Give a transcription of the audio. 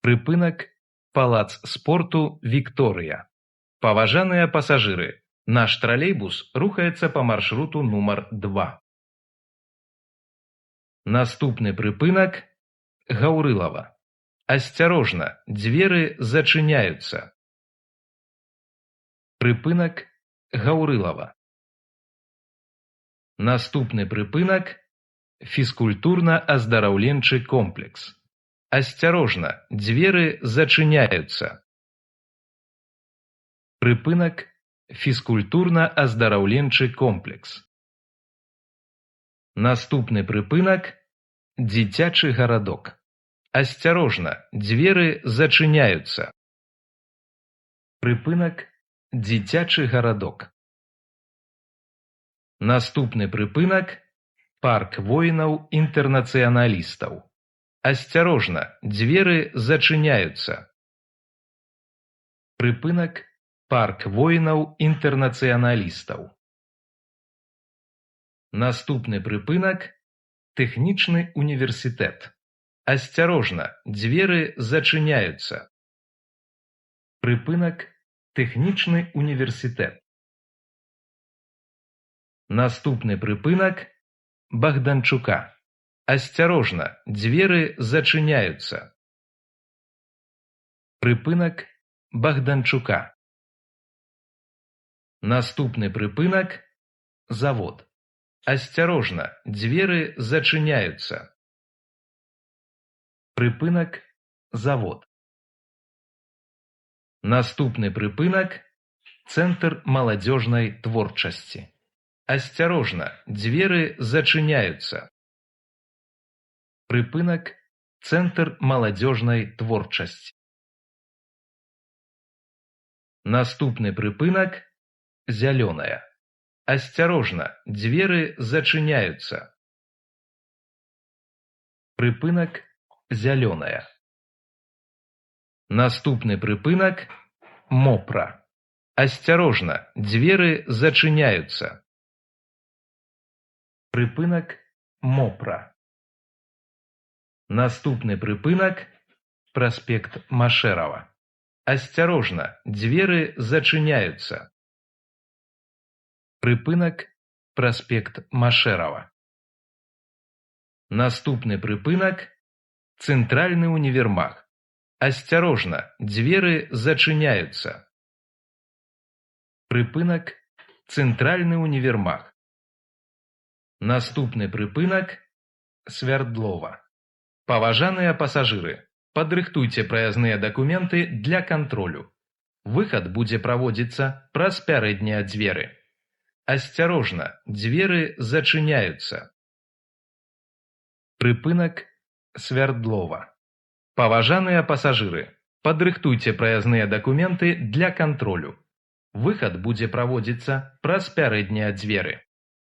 Прыпынак палац спорту «Вікторыя». Паважаныя пасажыры, наш тралейбус рухаецца па маршруту нумар 2. Наступны прыпынак Гаўрылава. Асцярожна, дзверы зачыняюцца. Прыпынак Гаўрылава. Наступны прыпынак фізкультурна-аздараўленчы комплекс. Асцярожна, дзверы зачыняюцца. Прыпынак фізкультурна-аздараўленчы комплекс. Наступны прыпынак дзіцячы гарадок. Асцярожна, дзверы зачыняюцца. Прыпынак дзіцячы гарадок. Наступны прыпынак парк воінаў-інтэрнацыяналістаў. Асцярожна, дзверы зачыняюцца. Прыпынак парк воінаў-інтэрнацыяналістаў. Наступны прыпынак тэхнічны універсітэт. Асцярожна, дзверы зачыняюцца. Прыпынак тэхнічны універсітэт. Наступны прыпынак Богданчука. Асцярожна, дзверы зачыняюцца. Прыпынак Богданчука. Наступны прыпынак завод. Асцярожна, дзверы зачыняюцца. Прыпынак завод. Наступны прыпынак цэнтр маладзёжнай творчасці. Асцярожна, дзверы зачыняюцца. Прыпынак цэнтр маладзёжнай творчасці. Наступны прыпынак зялёная. Асцярожна, дзверы зачыняюцца. Прыпынак зялёная. Наступны прыпынак мопра. Асцярожна, дзверы зачыняюцца. Прыпынак мопра. Наступны прыпынак праспект Машэрава. Асцярожна, дзверы зачыняюцца. Прыпынак праспект Машэрава. Наступны прыпынак цэнтральны універмаг. Асцярожна, дзверы зачыняюцца. Прыпынак цэнтральны універмаг. Наступны прыпынак Свярдлова. Паважаныя пасажыры, падрыхтуйце праязныя дакументы для кантролю. Выхад будзе праводзіцца праз пярэднія дзверы. Асцярожна, дзверы зачыняюцца. Прыпынак Свярдлова. Паважаныя пасажыры, падрыхтуйце праязныя дакументы для кантролю. Выхад будзе праводзіцца праз пярэднія дзверы.